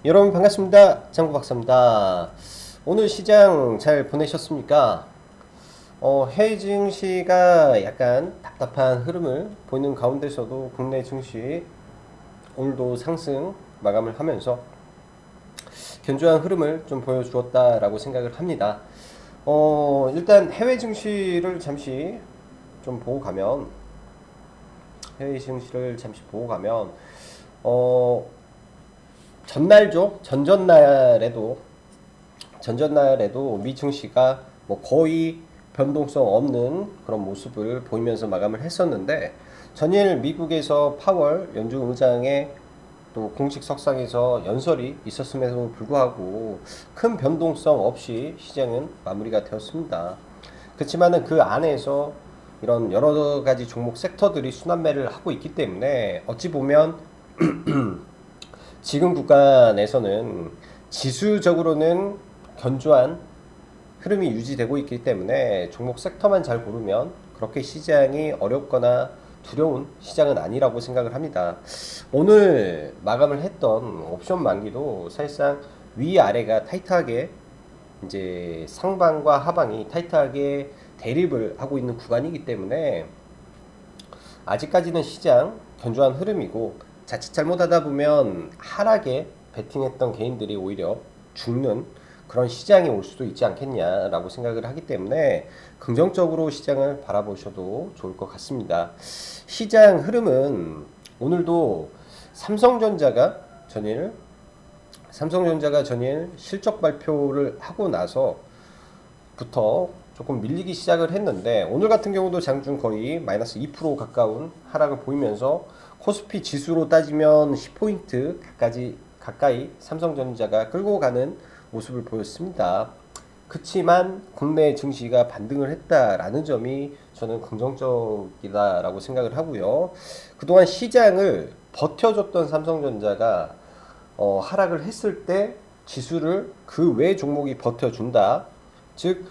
여러분 반갑습니다. 장구박사입니다. 오늘 시장 잘 보내셨습니까? 해외 증시가 약간 답답한 흐름을 보이는 가운데서도 국내 증시 오늘도 상승 마감을 하면서 견조한 흐름을 좀 보여주었다라고 생각을 합니다. 일단 해외 증시를 잠시 좀 보고 가면 해외 증시를 잠시 보고 가면 어, 전날죠. 전전날에도 미 증시가 뭐 거의 변동성 없는 그런 모습을 보이면서 마감을 했었는데 전일 미국에서 파월 연준 의장의 또 공식 석상에서 연설이 있었음에도 불구하고 큰 변동성 없이 시장은 마무리가 되었습니다. 그렇지만은 그 안에서 이런 여러 가지 종목 섹터들이 순환매를 하고 있기 때문에 어찌 보면 지금 구간에서는 지수적으로는 견조한 흐름이 유지되고 있기 때문에 종목 섹터만 잘 고르면 그렇게 시장이 어렵거나 두려운 시장은 아니라고 생각을 합니다. 오늘 마감을 했던 옵션 만기도 사실상 위아래가 타이트하게 이제 상방과 하방이 타이트하게 대립을 하고 있는 구간이기 때문에 아직까지는 시장 견조한 흐름이고 자칫 잘못하다 보면 하락에 베팅했던 개인들이 오히려 죽는 그런 시장이 올 수도 있지 않겠냐라고 생각을 하기 때문에 긍정적으로 시장을 바라보셔도 좋을 것 같습니다. 시장 흐름은 오늘도 삼성전자가 전일 실적 발표를 하고 나서부터 조금 밀리기 시작을 했는데 오늘 같은 경우도 장중 거의 마이너스 2% 가까운 하락을 보이면서 코스피 지수로 따지면 10포인트 가까이 삼성전자가 끌고 가는 모습을 보였습니다. 그치만 국내 증시가 반등을 했다라는 점이 저는 긍정적이다라고 생각을 하고요. 그동안 시장을 버텨줬던 삼성전자가 하락을 했을 때 지수를 그 외 종목이 버텨준다. 즉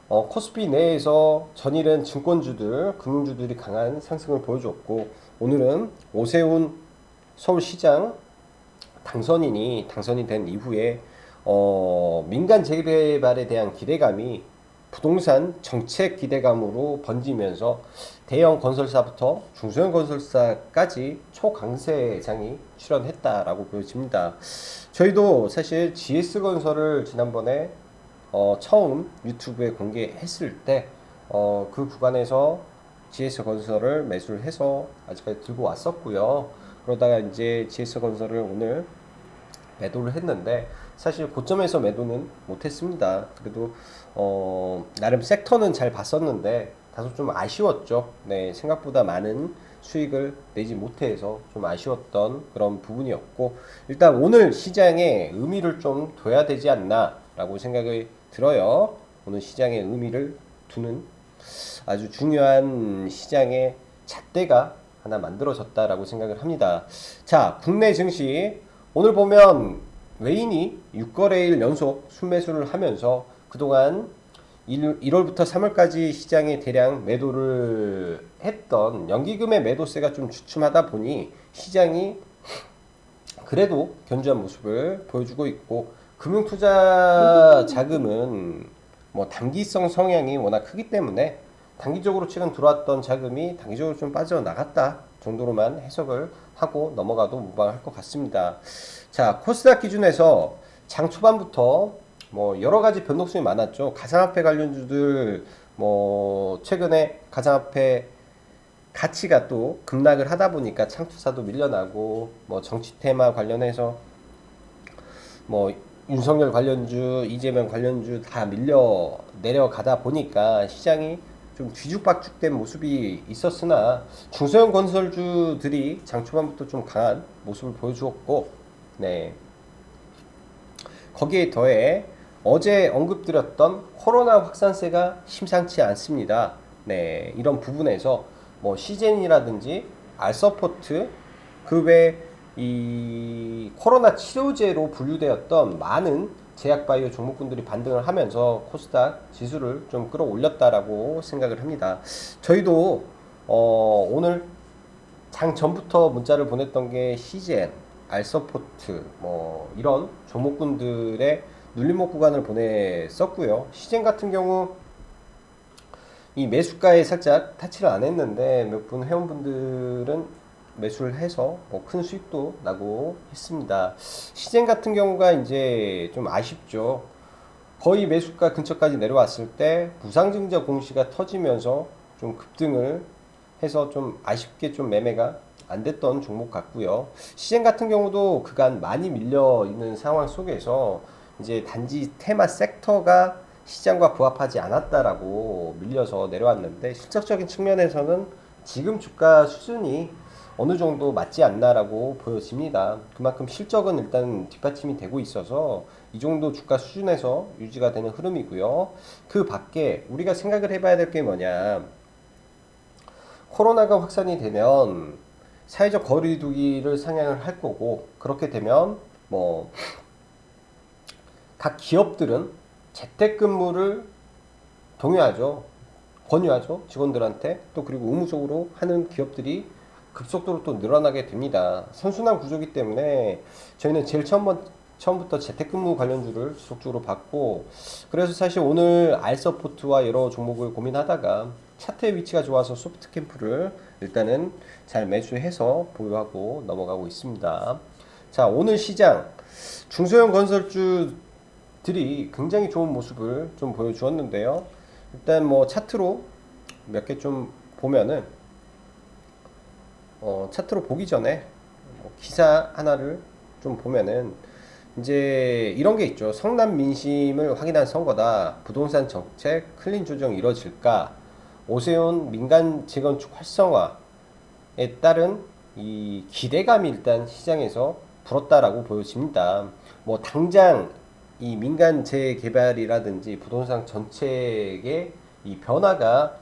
코스피 내에서 전일은 증권주들, 금융주들이 강한 상승을 보여줬고 오늘은 오세훈 서울시장 당선이 된 이후에 민간 재개발에 대한 기대감이 부동산 정책 기대감으로 번지면서 대형 건설사부터 중소형 건설사까지 초강세장이 출현했다라고 보여집니다. 저희도 사실 GS건설을 지난번에 처음 유튜브에 공개했을 때 그 구간에서 GS건설을 매수를 해서 아직까지 들고 왔었고요. 그러다가 이제 GS건설을 오늘 매도를 했는데 사실 고점에서 매도는 못했습니다. 그래도 나름 섹터는 잘 봤었는데 다소 좀 아쉬웠죠. 네, 생각보다 많은 수익을 내지 못해서 좀 아쉬웠던 그런 부분이었고 일단 오늘 시장에 의미를 좀 둬야 되지 않나라고 생각이 들어요. 오늘 시장에 의미를 두는 아주 중요한 시장의 잣대가 하나 만들어졌다라고 생각을 합니다. 자, 국내 증시 오늘 보면 외인이 6거래일 연속 순매수를 하면서 그동안 1월부터 3월까지 시장에 대량 매도를 했던 연기금의 매도세가 좀 주춤하다 보니 시장이 그래도 견조한 모습을 보여주고 있고 금융투자 자금은 뭐 단기성 성향이 워낙 크기 때문에 단기적으로 최근 들어왔던 자금이 단기적으로 좀 빠져나갔다 정도로만 해석을 하고 넘어가도 무방할 것 같습니다. 자, 코스닥 기준에서 장 초반부터 뭐 여러 가지 변동성이 많았죠. 가상화폐 관련주들 뭐 최근에 가상화폐 가치가 또 급락을 하다 보니까 창투사도 밀려나고 뭐 정치 테마 관련해서 뭐 윤석열 관련주, 이재명 관련주 다 밀려 내려가다 보니까 시장이 좀 뒤죽박죽된 모습이 있었으나 중소형 건설주들이 장 초반부터 좀 강한 모습을 보여주었고, 네, 거기에 더해 어제 언급드렸던 코로나 확산세가 심상치 않습니다. 네, 이런 부분에서 뭐 시젠이라든지 알서포트 그 외 이 코로나 치료제로 분류되었던 많은 제약바이오 종목군들이 반등을 하면서 코스닥 지수를 좀 끌어올렸다라고 생각을 합니다. 저희도 오늘 장 전부터 문자를 보냈던 게 시젠, 알서포트 뭐 이런 종목군들의 눌림목 구간을 보냈었고요. 시젠 같은 경우 이 매수가에 살짝 타치를 안 했는데 몇 분 회원분들은 매수를 해서 뭐 큰 수익도 나고 했습니다. 시젠 같은 경우가 이제 좀 아쉽죠. 거의 매수가 근처까지 내려왔을 때 부상증자 공시가 터지면서 좀 급등을 해서 좀 아쉽게 좀 매매가 안 됐던 종목 같고요. 시젠 같은 경우도 그간 많이 밀려 있는 상황 속에서 이제 단지 테마 섹터가 시장과 부합하지 않았다라고 밀려서 내려왔는데 실질적인 측면에서는 지금 주가 수준이 어느 정도 맞지 않나라고 보여집니다. 그만큼 실적은 일단 뒷받침이 되고 있어서 이 정도 주가 수준에서 유지가 되는 흐름이고요. 그 밖에 우리가 생각을 해봐야 될 게 뭐냐. 코로나가 확산이 되면 사회적 거리두기를 상향을 할 거고, 그렇게 되면 뭐 각 기업들은 재택근무를 동의하죠. 권유하죠. 직원들한테. 또 그리고 의무적으로 하는 기업들이 급속도로 또 늘어나게 됩니다. 선순환 구조이기 때문에 저희는 제일 처음부터 재택근무 관련주를 지속적으로 봤고, 그래서 사실 오늘 알서포트와 여러 종목을 고민하다가 차트의 위치가 좋아서 소프트캠프를 일단은 잘 매수해서 보유하고 넘어가고 있습니다. 자, 오늘 시장 중소형 건설주들이 굉장히 좋은 모습을 좀 보여주었는데요. 일단 뭐 차트로 몇 개 좀 보면은 차트로 보기 전에 기사 하나를 좀 보면은 이제 이런 게 있죠. 성남 민심을 확인한 선거다. 부동산 정책 클린 조정 이뤄질까? 오세훈 민간 재건축 활성화에 따른 이 기대감이 일단 시장에서 불었다라고 보여집니다. 뭐 당장 이 민간 재개발이라든지 부동산 정책의 이 변화가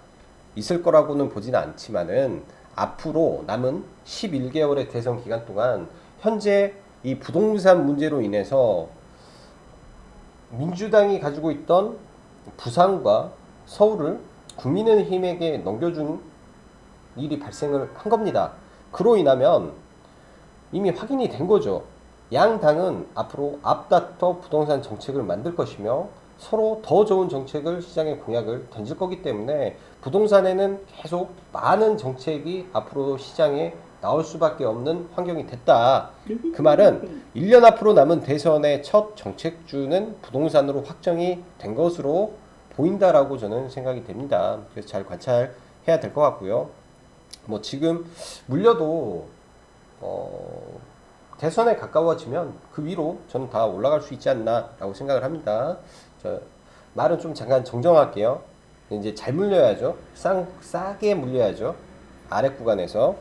있을 거라고는 보지는 않지만은 앞으로 남은 11개월의 대선 기간 동안 현재 이 부동산 문제로 인해서 민주당이 가지고 있던 부산과 서울을 국민의힘에게 넘겨준 일이 발생을 한 겁니다. 그로 인하면 이미 확인이 된 거죠. 양 당은 앞으로 앞다퉈 부동산 정책을 만들 것이며 서로 더 좋은 정책을 시장에 공약을 던질 거기 때문에 부동산에는 계속 많은 정책이 앞으로 시장에 나올 수밖에 없는 환경이 됐다. 그 말은 1년 앞으로 남은 대선의 첫 정책주는 부동산으로 확정이 된 것으로 보인다라고 저는 생각이 됩니다. 그래서 잘 관찰해야 될 것 같고요. 뭐 지금 물려도 대선에 가까워지면 그 위로 저는 다 올라갈 수 있지 않나라고 생각을 합니다. 말은 좀 잠깐 정정할게요. 이제 잘 물려야죠. 싸게 물려야죠. 아래 구간에서.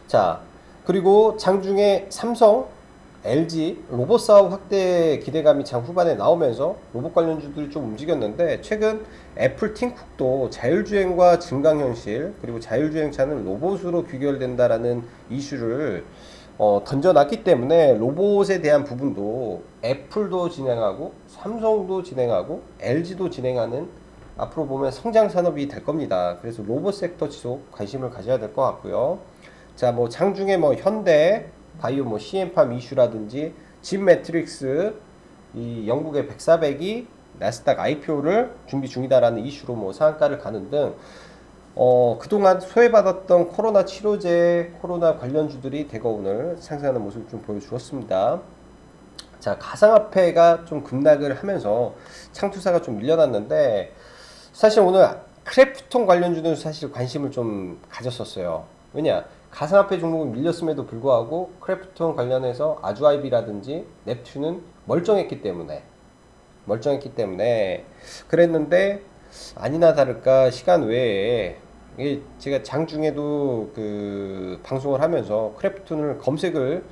자, 그리고 장중에 삼성, LG 로봇 사업 확대 기대감이 장 후반에 나오면서 로봇 관련주들이 좀 움직였는데, 최근 애플 팀쿡도 자율주행과 증강현실 그리고 자율주행차는 로봇으로 귀결된다라는 이슈를 던져놨기 때문에 로봇에 대한 부분도 애플도 진행하고 삼성도 진행하고 LG도 진행하는 앞으로 보면 성장 산업이 될 겁니다. 그래서 로봇 섹터 지속 관심을 가져야 될 것 같고요. 자, 뭐 장중에 뭐 현대 바이오 뭐 CM팜 이슈라든지 진 매트릭스 이 영국의 100, 400이 나스닥 IPO를 준비 중이다라는 이슈로 뭐 상한가를 가는 등 그동안 소외받았던 코로나 치료제, 코로나 관련주들이 대거 오늘 상승하는 모습을 좀 보여주었습니다. 자, 가상화폐가 좀 급락을 하면서 창투사가 좀 밀려났는데, 사실 오늘 크래프톤 관련주는 사실 관심을 좀 가졌었어요. 왜냐? 가상화폐 종목은 밀렸음에도 불구하고 크래프톤 관련해서 아주아이비라든지 넵튠은 멀쩡했기 때문에 그랬는데, 아니나 다를까 시간 외에 이게 제가 장중에도 그 방송을 하면서 크래프톤을 검색을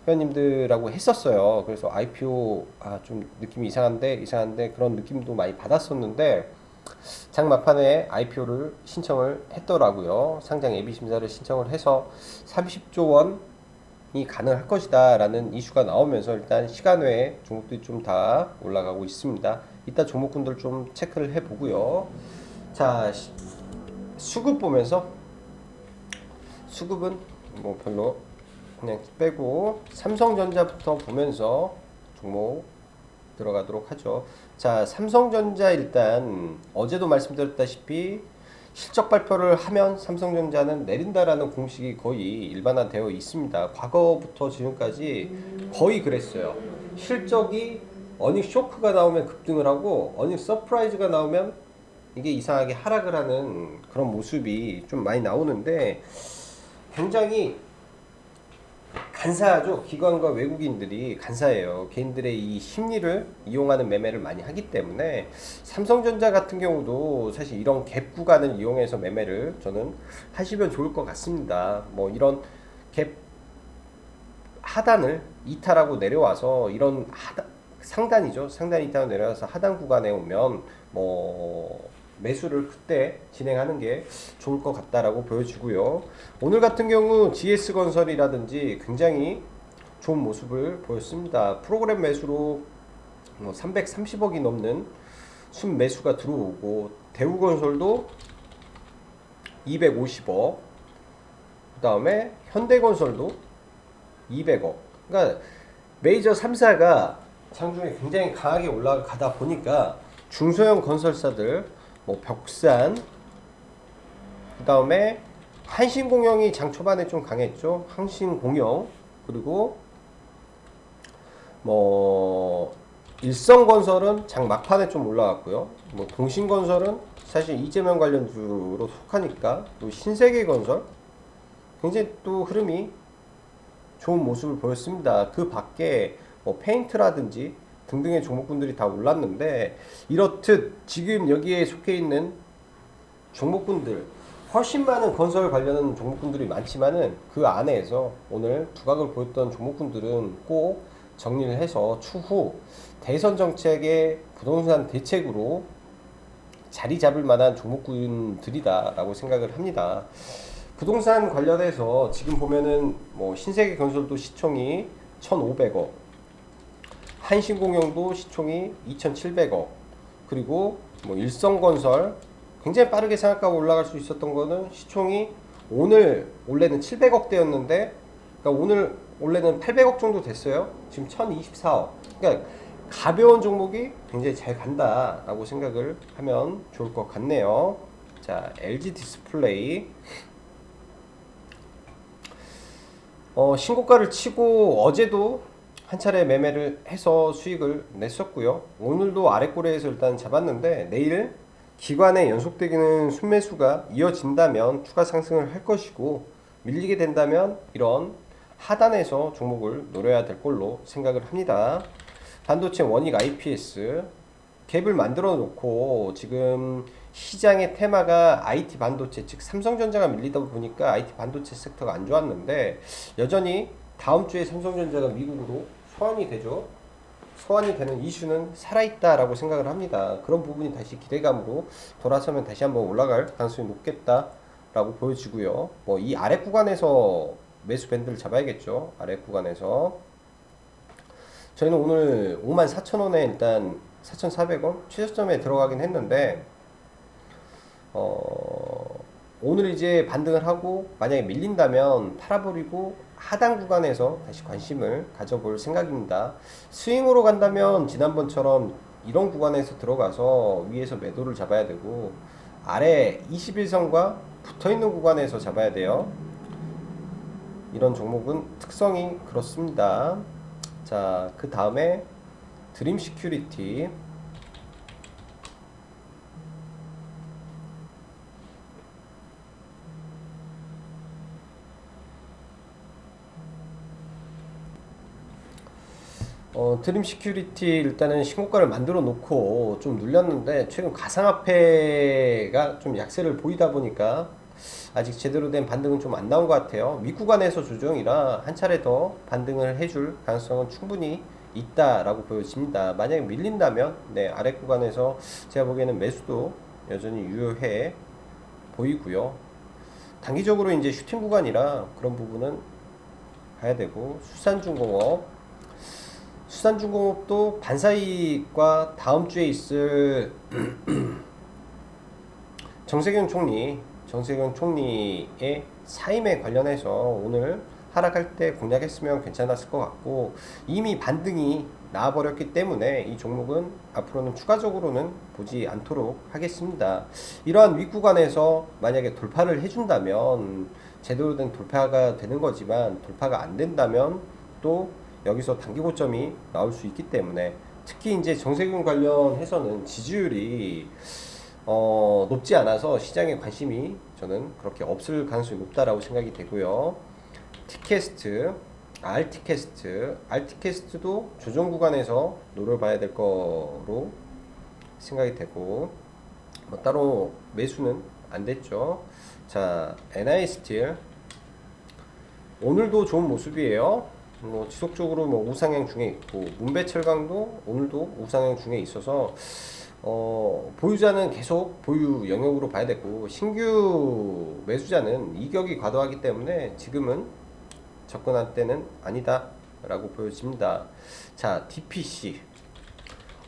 회원님들하고 했었어요. 그래서 IPO 좀 느낌이 이상한데 그런 느낌도 많이 받았었는데, 장 막판에 IPO를 신청을 했더라고요. 상장 예비 심사를 신청을 해서 30조 원이 가능할 것이다 라는 이슈가 나오면서 일단 시간 외에 종목들이 좀 다 올라가고 있습니다. 이따 종목군들 좀 체크를 해보고요. 자, 수급 보면서, 수급은 뭐 별로 그냥 빼고 삼성전자부터 보면서 종목 들어가도록 하죠. 자, 삼성전자 일단 어제도 말씀드렸다시피 실적 발표를 하면 삼성전자는 내린다라는 공식이 거의 일반화되어 있습니다. 과거부터 지금까지 거의 그랬어요. 실적이 어닝 쇼크가 나오면 급등을 하고 어닝 서프라이즈가 나오면 이게 이상하게 하락을 하는 그런 모습이 좀 많이 나오는데 굉장히 간사하죠. 기관과 외국인들이 간사해요. 개인들의 이 심리를 이용하는 매매를 많이 하기 때문에 삼성전자 같은 경우도 사실 이런 갭 구간을 이용해서 매매를 저는 하시면 좋을 것 같습니다. 뭐 이런 갭 하단을 이탈하고 내려와서 이런 상단이죠. 상단 이탈하고 내려와서 하단 구간에 오면 뭐 매수를 그때 진행하는 게 좋을 것 같다라고 보여지고요. 오늘 같은 경우 GS건설이라든지 굉장히 좋은 모습을 보였습니다. 프로그램 매수로 330억이 넘는 순 매수가 들어오고 대우건설도 250억, 그 다음에 현대건설도 200억. 그러니까 메이저 3사가 장중에 굉장히 강하게 올라가다 보니까 중소형 건설사들 뭐 벽산, 그 다음에 한신공영이 장 초반에 좀 강했죠. 한신공영, 그리고 뭐 일성건설은 장 막판에 좀 올라갔고요. 뭐 동신건설은 사실 이재명 관련주로 속하니까, 또 신세계건설 굉장히 또 흐름이 좋은 모습을 보였습니다. 그 밖에 뭐 페인트라든지 등등의 종목군들이 다 올랐는데, 이렇듯 지금 여기에 속해 있는 종목군들 훨씬 많은 건설 관련한 종목군들이 많지만은 그 안에서 오늘 두각을 보였던 종목군들은 꼭 정리를 해서 추후 대선 정책의 부동산 대책으로 자리 잡을 만한 종목군들이다라고 생각을 합니다. 부동산 관련해서 지금 보면은 뭐 신세계건설도 시총이 1,500억, 한신공영도 시총이 2,700억, 그리고 뭐 일성건설 굉장히 빠르게 상한가가 올라갈 수 있었던 거는 시총이 오늘 원래는 700억대였는데, 그러니까 오늘 원래는 800억 정도 됐어요. 지금 1,024억. 그러니까 가벼운 종목이 굉장히 잘 간다라고 생각을 하면 좋을 것 같네요. 자, LG 디스플레이 신고가를 치고 어제도 한 차례 매매를 해서 수익을 냈었고요. 오늘도 아래꼬리에서 일단 잡았는데, 내일 기관의 연속되는 순매수가 이어진다면 추가 상승을 할 것이고, 밀리게 된다면 이런 하단에서 종목을 노려야 될 걸로 생각을 합니다. 반도체 원익 IPS 갭을 만들어 놓고 지금 시장의 테마가 IT 반도체, 즉 삼성전자가 밀리다 보니까 IT 반도체 섹터가 안 좋았는데, 여전히 다음 주에 삼성전자가 미국으로 소환이 되죠. 소환이 되는 이슈는 살아있다라고 생각을 합니다. 그런 부분이 다시 기대감으로 돌아서면 다시 한번 올라갈 가능성이 높겠다라고 보여지고요. 뭐 이 아래 구간에서 매수 밴드를 잡아야겠죠. 아래 구간에서 저희는 오늘 54,000원에 일단 4,400원 최저점에 들어가긴 했는데, 오늘 이제 반등을 하고 만약에 밀린다면 팔아버리고 하단 구간에서 다시 관심을 가져볼 생각입니다. 스윙으로 간다면 지난번처럼 이런 구간에서 들어가서 위에서 매도를 잡아야 되고, 아래 21선과 붙어있는 구간에서 잡아야 돼요. 이런 종목은 특성이 그렇습니다. 자, 그 다음에 드림 시큐리티 드림 시큐리티 일단은 신고가를 만들어 놓고 좀 눌렸는데, 최근 가상화폐가 좀 약세를 보이다 보니까 아직 제대로 된 반등은 좀 안 나온 것 같아요. 윗구간에서 조정이라 한 차례 더 반등을 해줄 가능성은 충분히 있다라고 보여집니다. 만약에 밀린다면 아래 구간에서 제가 보기에는 매수도 여전히 유효해 보이고요. 단기적으로 이제 슈팅 구간이라 그런 부분은 봐야 되고, 수산중공업도 반사이익과 다음 주에 있을 정세균 총리의 사임에 관련해서 오늘 하락할 때 공략했으면 괜찮았을 것 같고, 이미 반등이 나와버렸기 때문에 이 종목은 앞으로는 추가적으로는 보지 않도록 하겠습니다. 이러한 윗구간에서 만약에 돌파를 해준다면 제대로 된 돌파가 되는 거지만, 돌파가 안 된다면 또 여기서 단기 고점이 나올 수 있기 때문에, 특히 이제 정세균 관련해서는 지지율이 높지 않아서 시장에 관심이 저는 그렇게 없을 가능성이 높다라고 생각이 되고요. 티캐스트, 알티캐스트도 조정 구간에서 노려봐야 될 거로 생각이 되고, 뭐 따로 매수는 안 됐죠. 자, NI스틸 오늘도 좋은 모습이에요. 뭐 지속적으로 뭐 우상향 중에 있고, 문배철강도 오늘도 우상향 중에 있어서 보유자는 계속 보유 영역으로 봐야 되고, 신규 매수자는 이격이 과도하기 때문에 지금은 접근할 때는 아니다 라고 보여집니다. 자, DPC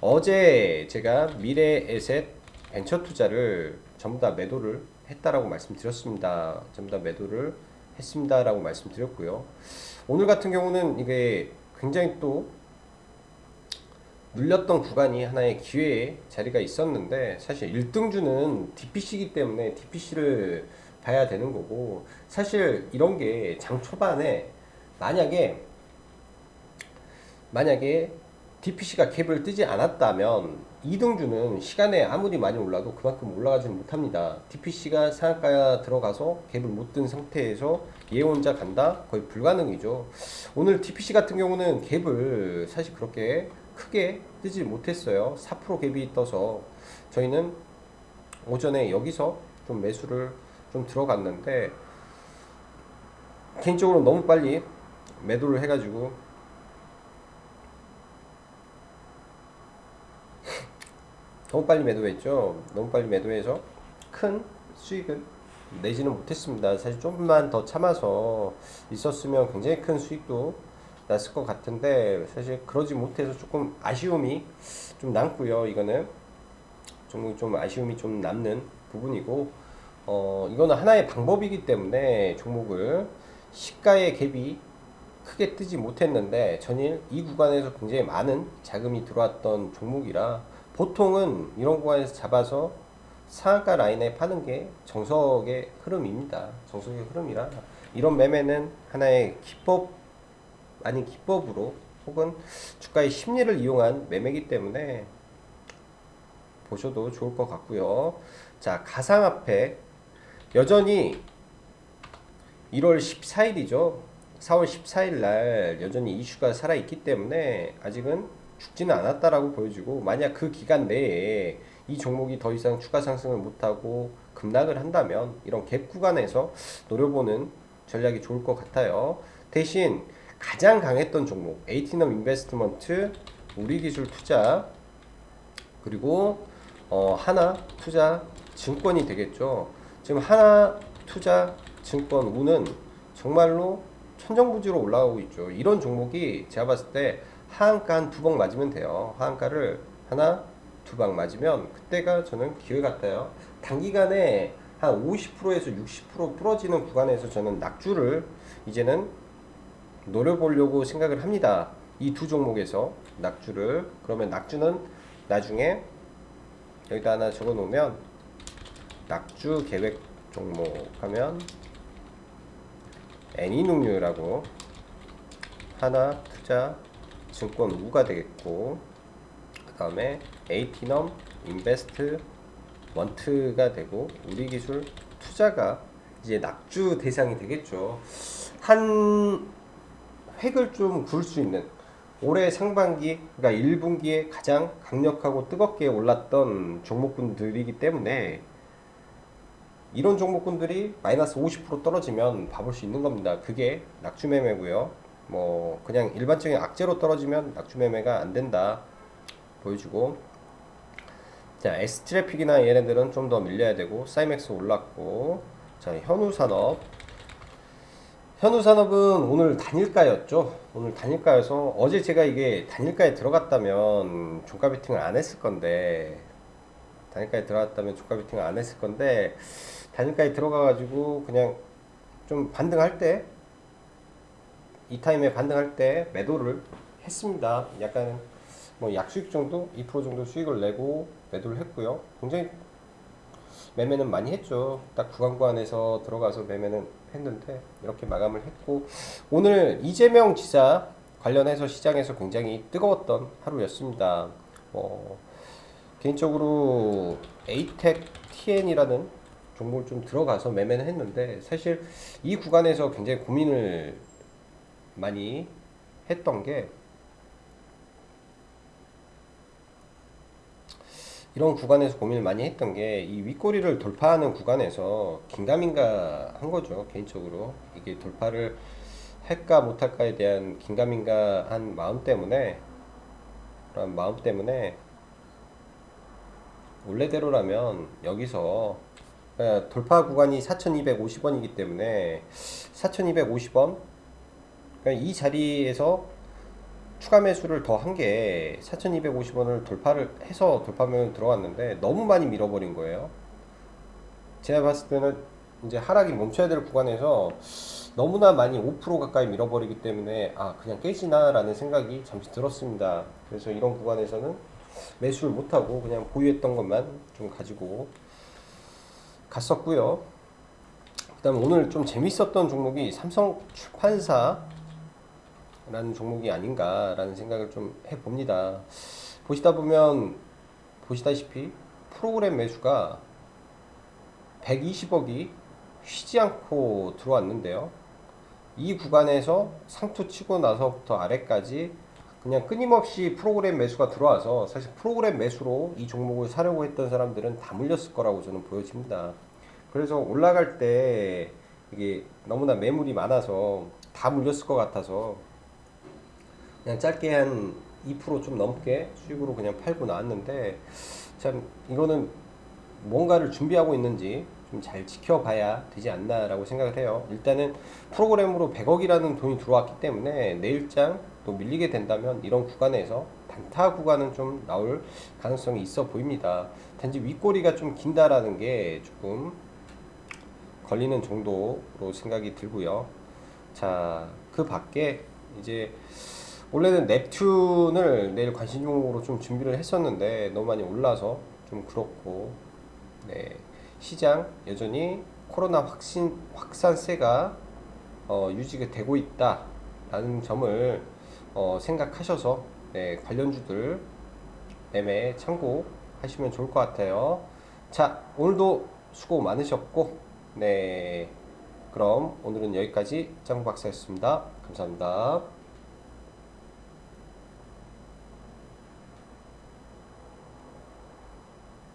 어제 제가 미래에셋 벤처 투자를 전부 다 매도를 했다라고 말씀드렸습니다. 전부 다 매도를 했습니다 라고 말씀드렸고요. 오늘 같은 경우는 이게 굉장히 또 눌렸던 구간이 하나의 기회의 자리가 있었는데, 사실 1등주는 DPC이기 때문에 DPC를 봐야 되는 거고, 사실 이런 게 장 초반에 만약에 DPC가 갭을 뜨지 않았다면 2등주는 시간에 아무리 많이 올라도 그만큼 올라가지는 못합니다. DPC가 상한가 들어가서 갭을 못 뜬 상태에서 얘 혼자 간다? 거의 불가능이죠. 오늘 DPC 같은 경우는 갭을 사실 그렇게 크게 뜨지 못했어요. 4% 갭이 떠서 저희는 오전에 여기서 좀 매수를 좀 들어갔는데, 개인적으로 너무 빨리 매도를 해가지고 너무 빨리 매도했죠. 너무 빨리 매도해서 큰 수익을 내지는 못했습니다. 사실 조금만 더 참아서 있었으면 굉장히 큰 수익도 났을 것 같은데, 사실 그러지 못해서 조금 아쉬움이 좀 남고요. 이거는 좀 아쉬움이 좀 남는 부분이고, 이거는 하나의 방법이기 때문에 종목을 시가의 갭이 크게 뜨지 못했는데, 전일 이 구간에서 굉장히 많은 자금이 들어왔던 종목이라 보통은 이런 구간에서 잡아서 상한가 라인에 파는 게 정석의 흐름입니다. 정석의 흐름이라 이런 매매는 하나의 기법 아닌 기법으로, 혹은 주가의 심리를 이용한 매매이기 때문에 보셔도 좋을 것 같고요. 자, 가상화폐 여전히 1월 14일이죠. 4월 14일 날 여전히 이슈가 살아있기 때문에 아직은 죽지는 않았다라고 보여지고, 만약 그 기간 내에 이 종목이 더 이상 추가 상승을 못하고 급락을 한다면 이런 갭 구간에서 노려보는 전략이 좋을 것 같아요. 대신 가장 강했던 종목 에이티넘 인베스트먼트, 우리기술 투자, 그리고 하나 투자 증권이 되겠죠. 지금 하나 투자 증권 우는 정말로 천정부지로 올라가고 있죠. 이런 종목이 제가 봤을 때 하한가 한 2방 맞으면 돼요. 하한가를 하나, 2방 맞으면 그때가 저는 기회 같아요. 단기간에 한 50%에서 60% 부러지는 구간에서 저는 낙주를 이제는 노려보려고 생각을 합니다. 이 두 종목에서 낙주를. 그러면 낙주는 나중에 여기다 하나 적어 놓으면, 낙주 계획 종목 하면 애니눅류라고 하나 투자 증권 우가 되겠고, 그 다음에 에이티넘 인베스트먼트가 되고, 우리기술 투자가 이제 낙주 대상이 되겠죠. 한 획을 좀 그을 수 있는, 올해 상반기, 그러니까 1분기에 가장 강력하고 뜨겁게 올랐던 종목군들이기 때문에, 이런 종목군들이 마이너스 50% 떨어지면 봐볼 수 있는 겁니다. 그게 낙주 매매고요. 뭐 그냥 일반적인 악재로 떨어지면 낙주 매매가 안 된다 보여주고, 자, S트래픽이나 얘네들은 좀 더 밀려야 되고, 사이맥스 올랐고, 자, 현우산업은 오늘 단일가였죠. 오늘 단일가여서 어제 제가 이게 단일가에 들어갔다면 종가 베팅을 안 했을 건데, 단일가에 들어가가지고 그냥 좀 반등할 때 이 타임에 반등할 때 매도를 했습니다. 약간 뭐 약수익 정도 2% 정도 수익을 내고 매도를 했고요. 굉장히 매매는 많이 했죠. 딱 구간 구간에서 들어가서 매매는 했는데 이렇게 마감을 했고, 오늘 이재명 지사 관련해서 시장에서 굉장히 뜨거웠던 하루였습니다. 개인적으로 에이텍 TN이라는 종목을 좀 들어가서 매매는 했는데, 사실 이 구간에서 굉장히 고민을 많이 했던 게, 이런 구간에서 고민을 많이 했던 게 이 윗꼬리를 돌파하는 구간에서 긴가민가 한 거죠. 개인적으로 이게 돌파를 할까 못할까에 대한 긴가민가한 마음 때문에 원래대로라면 여기서 돌파 구간이 4,250원이기 때문에 4,250원, 그러니까 이 자리에서 추가 매수를 더 한 게 4,250원을 돌파를 해서 돌파면 들어갔는데 너무 많이 밀어버린 거예요. 제가 봤을 때는 이제 하락이 멈춰야 될 구간에서 너무나 많이 5% 가까이 밀어버리기 때문에 그냥 깨지나 라는 생각이 잠시 들었습니다. 그래서 이런 구간에서는 매수를 못하고 그냥 보유했던 것만 좀 가지고 갔었고요. 그 다음 오늘 좀 재밌었던 종목이 삼성출판사 라는 종목이 아닌가라는 생각을 좀 해봅니다. 보시다 보면 보시다시피 프로그램 매수가 120억이 쉬지 않고 들어왔는데요. 이 구간에서 상투 치고 나서부터 아래까지 그냥 끊임없이 프로그램 매수가 들어와서, 사실 프로그램 매수로 이 종목을 사려고 했던 사람들은 다 물렸을 거라고 저는 보여집니다. 그래서 올라갈 때 이게 너무나 매물이 많아서 다 물렸을 것 같아서 그냥 짧게 한 2%좀 넘게 수익으로 그냥 팔고 나왔는데, 참 이거는 뭔가를 준비하고 있는지 좀 잘 지켜봐야 되지 않나라고 생각을 해요. 일단은 프로그램으로 100억이라는 돈이 들어왔기 때문에 내일장 또 밀리게 된다면 이런 구간에서 단타 구간은 좀 나올 가능성이 있어 보입니다. 단지 윗꼬리가 좀 긴다라는 게 조금 걸리는 정도로 생각이 들고요. 자, 그 밖에 이제 원래는 넵튠을 내일 관심 종목으로 좀 준비를 했었는데 너무 많이 올라서 좀 그렇고, 네, 시장 여전히 코로나 확산세가 유지가 되고 있다라는 점을 생각하셔서, 네, 관련주들 매매 참고하시면 좋을 것 같아요. 자, 오늘도 수고 많으셨고, 네, 그럼 오늘은 여기까지 짱박사였습니다. 감사합니다.